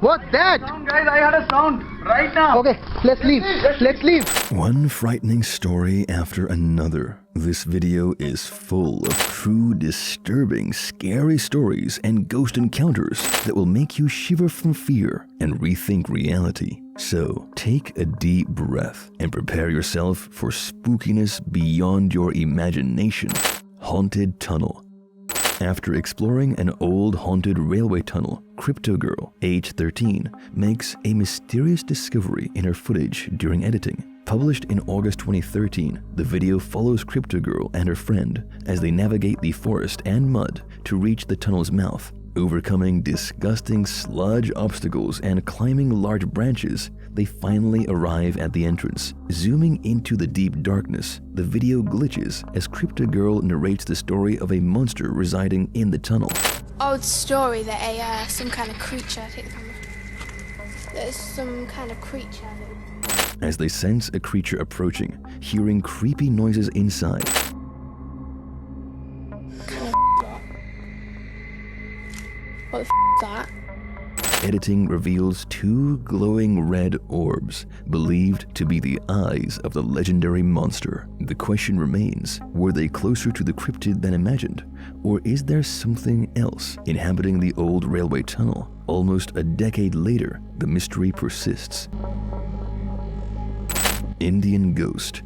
What's that? Sound, guys, I heard a sound right now. Okay, let's leave. Let's leave. One frightening story after another. This video is full of true, disturbing, scary stories and ghost encounters that will make you shiver from fear and rethink reality. So, take a deep breath and prepare yourself for spookiness beyond your imagination. Haunted Tunnel. After exploring an old haunted railway tunnel, Crypto Girl, age 13, makes a mysterious discovery in her footage during editing. Published in August 2013, the video follows Crypto Girl and her friend as they navigate the forest and mud to reach the tunnel's mouth. Overcoming disgusting sludge obstacles and climbing large branches, they finally arrive at the entrance. Zooming into the deep darkness, the video glitches as Crypto Girl narrates the story of a monster residing in the tunnel. Old story that some kind of creature, there's some kind of creature. As they sense a creature approaching, hearing creepy noises inside. What the is that? Editing reveals two glowing red orbs, believed to be the eyes of the legendary monster. The question remains, were they closer to the cryptid than imagined? Or is there something else inhabiting the old railway tunnel? Almost a decade later, the mystery persists. Indian Ghost.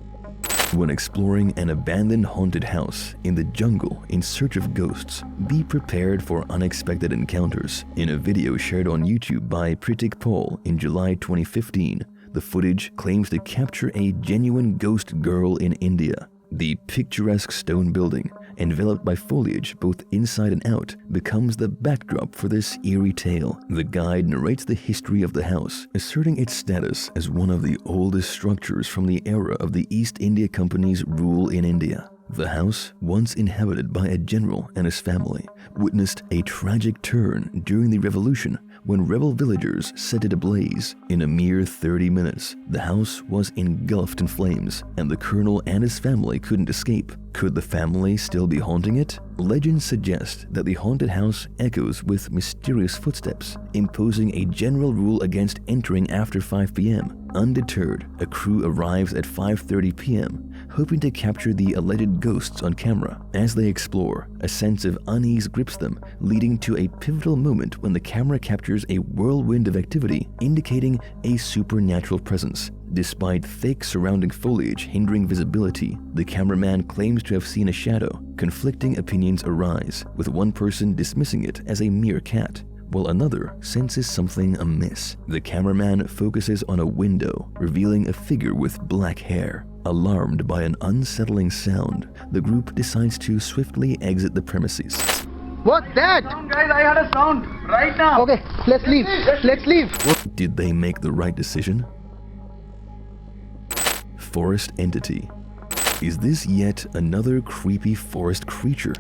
When exploring an abandoned haunted house in the jungle in search of ghosts, be prepared for unexpected encounters. In a video shared on YouTube by Pritik Paul in July 2015, the footage claims to capture a genuine ghost girl in India. The picturesque stone building, enveloped by foliage both inside and out, becomes the backdrop for this eerie tale. The guide narrates the history of the house, asserting its status as one of the oldest structures from the era of the East India Company's rule in India. The house, once inhabited by a general and his family, witnessed a tragic turn during the revolution when rebel villagers set it ablaze. In a mere 30 minutes, the house was engulfed in flames, and the colonel and his family couldn't escape. Could the family still be haunting it? Legends suggest that the haunted house echoes with mysterious footsteps, imposing a general rule against entering after 5 p.m. Undeterred, a crew arrives at 5:30 p.m., hoping to capture the alleged ghosts on camera. As they explore, a sense of unease grips them, leading to a pivotal moment when the camera captures a whirlwind of activity, indicating a supernatural presence. Despite thick surrounding foliage hindering visibility, the cameraman claims to have seen a shadow. Conflicting opinions arise, with one person dismissing it as a mere cat, while another senses something amiss. The cameraman focuses on a window, revealing a figure with black hair. Alarmed by an unsettling sound, the group decides to swiftly exit the premises. What's that? Sound, guys, I heard a sound right now. Okay, let's leave. Let's leave. Did they make the right decision? Forest entity. Is this yet another creepy forest creature?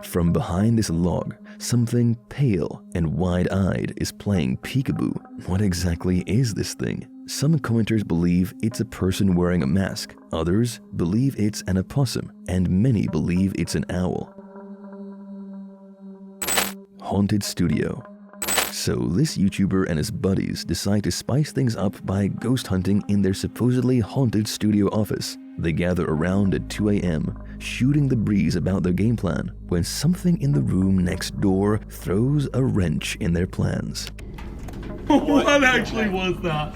From behind this log, something pale and wide-eyed is playing peekaboo. What exactly is this thing? Some commenters believe it's a person wearing a mask, others believe it's an opossum, and many believe it's an owl. Haunted Studio. So this YouTuber and his buddies decide to spice things up by ghost hunting in their supposedly haunted studio office. They gather around at 2 a.m., shooting the breeze about their game plan, when something in the room next door throws a wrench in their plans. What actually was that?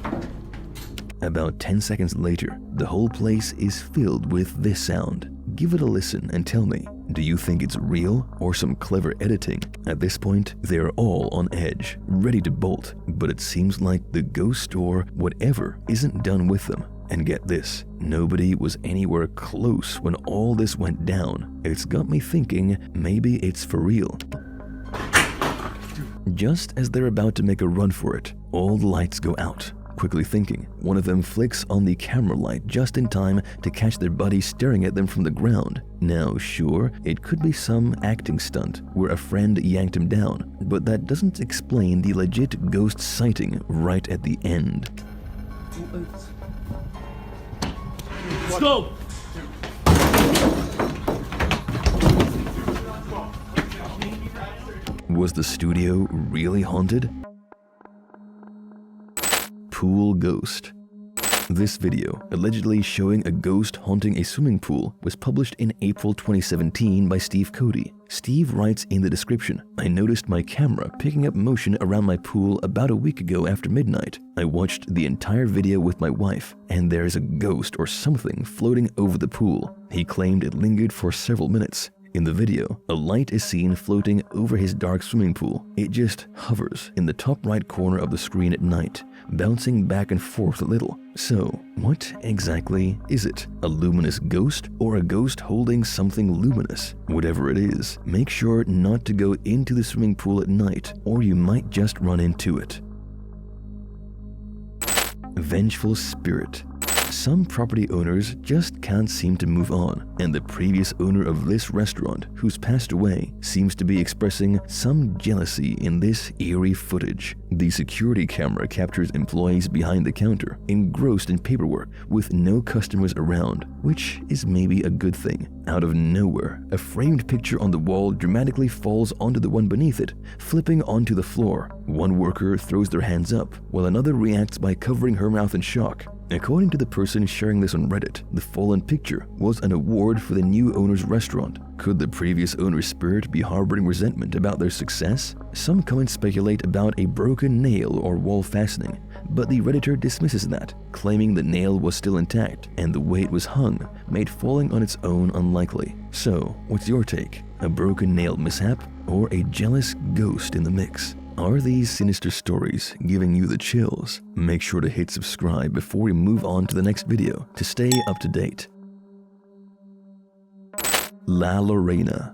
About 10 seconds later, the whole place is filled with this sound. Give it a listen and tell me, do you think it's real or some clever editing? At this point, they're all on edge, ready to bolt, but it seems like the ghost or whatever isn't done with them. And get this, nobody was anywhere close when all this went down. It's got me thinking maybe it's for real. Just as they're about to make a run for it, all the lights go out. Quickly thinking, one of them flicks on the camera light just in time to catch their buddy staring at them from the ground. Now, sure, it could be some acting stunt where a friend yanked him down, but that doesn't explain the legit ghost sighting right at the end. Stop! Was the studio really haunted? Pool ghost. This video, allegedly showing a ghost haunting a swimming pool, was published in April 2017 by Steve Cody. Steve writes in the description, "I noticed my camera picking up motion around my pool about a week ago after midnight. I watched the entire video with my wife, and there is a ghost or something floating over the pool." He claimed it lingered for several minutes. In the video, a light is seen floating over his dark swimming pool. It just hovers in the top right corner of the screen at night, bouncing back and forth a little. So, what exactly is it? A luminous ghost or a ghost holding something luminous? Whatever it is, make sure not to go into the swimming pool at night, or you might just run into it. Vengeful spirit. Some property owners just can't seem to move on, and the previous owner of this restaurant, who's passed away, seems to be expressing some jealousy in this eerie footage. The security camera captures employees behind the counter, engrossed in paperwork, with no customers around, which is maybe a good thing. Out of nowhere, a framed picture on the wall dramatically falls onto the one beneath it, flipping onto the floor. One worker throws their hands up, while another reacts by covering her mouth in shock. According to the person sharing this on Reddit, the fallen picture was an award for the new owner's restaurant. Could the previous owner's spirit be harboring resentment about their success? Some comments speculate about a broken nail or wall fastening, but the Redditor dismisses that, claiming the nail was still intact and the way it was hung made falling on its own unlikely. So, what's your take? A broken nail mishap or a jealous ghost in the mix? Are these sinister stories giving you the chills? Make sure to hit subscribe before we move on to the next video to stay up to date. La Lorena.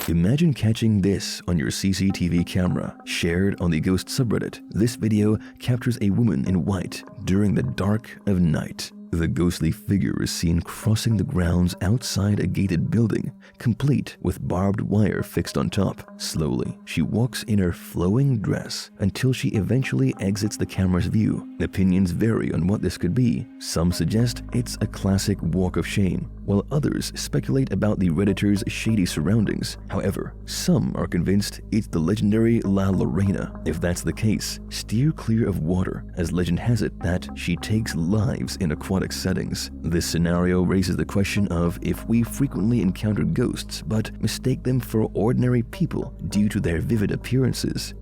Imagine catching this on your CCTV camera, shared on the Ghost subreddit. This video captures a woman in white during the dark of night. The ghostly figure is seen crossing the grounds outside a gated building, complete with barbed wire fixed on top. Slowly, she walks in her flowing dress until she eventually exits the camera's view. Opinions vary on what this could be. Some suggest it's a classic walk of shame, while others speculate about the Redditor's shady surroundings. However, some are convinced it's the legendary La Lorena. If that's the case, steer clear of water, as legend has it that she takes lives in aquatic settings. This scenario raises the question of if we frequently encounter ghosts but mistake them for ordinary people due to their vivid appearances.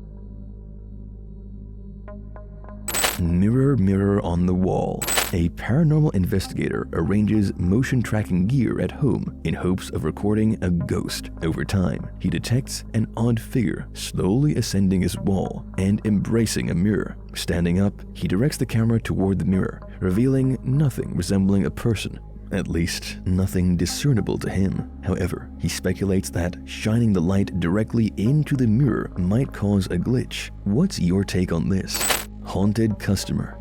Mirror, mirror on the wall. A paranormal investigator arranges motion tracking gear at home in hopes of recording a ghost. Over time, he detects an odd figure slowly ascending his wall and embracing a mirror. Standing up, he directs the camera toward the mirror, revealing nothing resembling a person. At least, nothing discernible to him. However, he speculates that shining the light directly into the mirror might cause a glitch. What's your take on this? Haunted customer.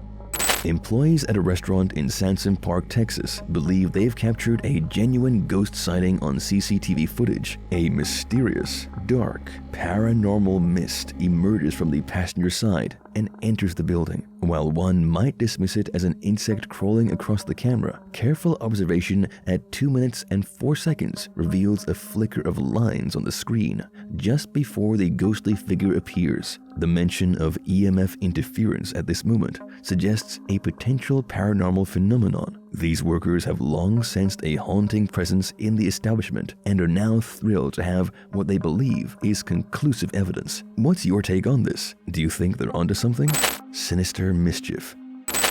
Employees at a restaurant in Sansom Park, Texas, believe they've captured a genuine ghost sighting on CCTV footage. A mysterious, dark, paranormal mist emerges from the passenger side and enters the building. While one might dismiss it as an insect crawling across the camera, careful observation at 2 minutes and 4 seconds reveals a flicker of lines on the screen just before the ghostly figure appears. The mention of EMF interference at this moment suggests a potential paranormal phenomenon. These workers have long sensed a haunting presence in the establishment and are now thrilled to have what they believe is conclusive evidence. What's your take on this? Do you think they're onto something? Sinister mischief.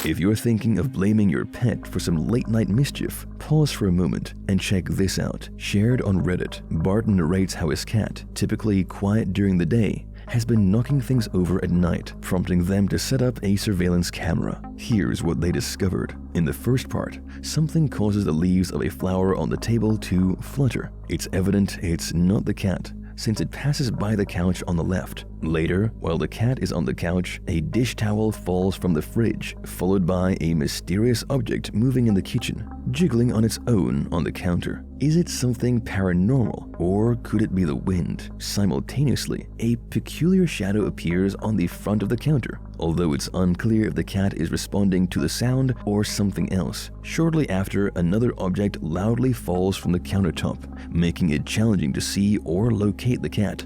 If you're thinking of blaming your pet for some late-night mischief, pause for a moment and check this out. Shared on Reddit, Barton narrates how his cat, typically quiet during the day, has been knocking things over at night, prompting them to set up a surveillance camera. Here's what they discovered. In the first part, something causes the leaves of a flower on the table to flutter. It's evident it's not the cat, since it passes by the couch on the left. Later, while the cat is on the couch, a dish towel falls from the fridge, followed by a mysterious object moving in the kitchen, jiggling on its own on the counter. Is it something paranormal, or could it be the wind? Simultaneously, a peculiar shadow appears on the front of the counter, although it's unclear if the cat is responding to the sound or something else. Shortly after, another object loudly falls from the countertop, making it challenging to see or locate the cat.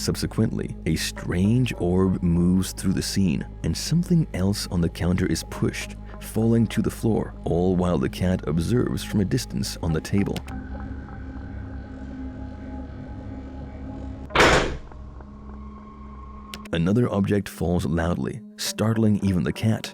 Subsequently, a strange orb moves through the scene, and something else on the counter is pushed, falling to the floor, all while the cat observes from a distance on the table. Another object falls loudly, startling even the cat.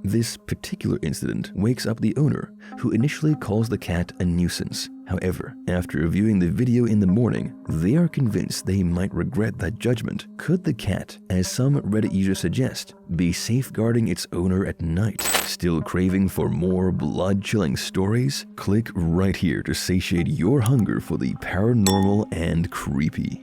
This particular incident wakes up the owner, who initially calls the cat a nuisance. However, after viewing the video in the morning, they are convinced they might regret that judgment. Could the cat, as some Reddit users suggest, be safeguarding its owner at night? Still craving for more blood-chilling stories? Click right here to satiate your hunger for the paranormal and creepy.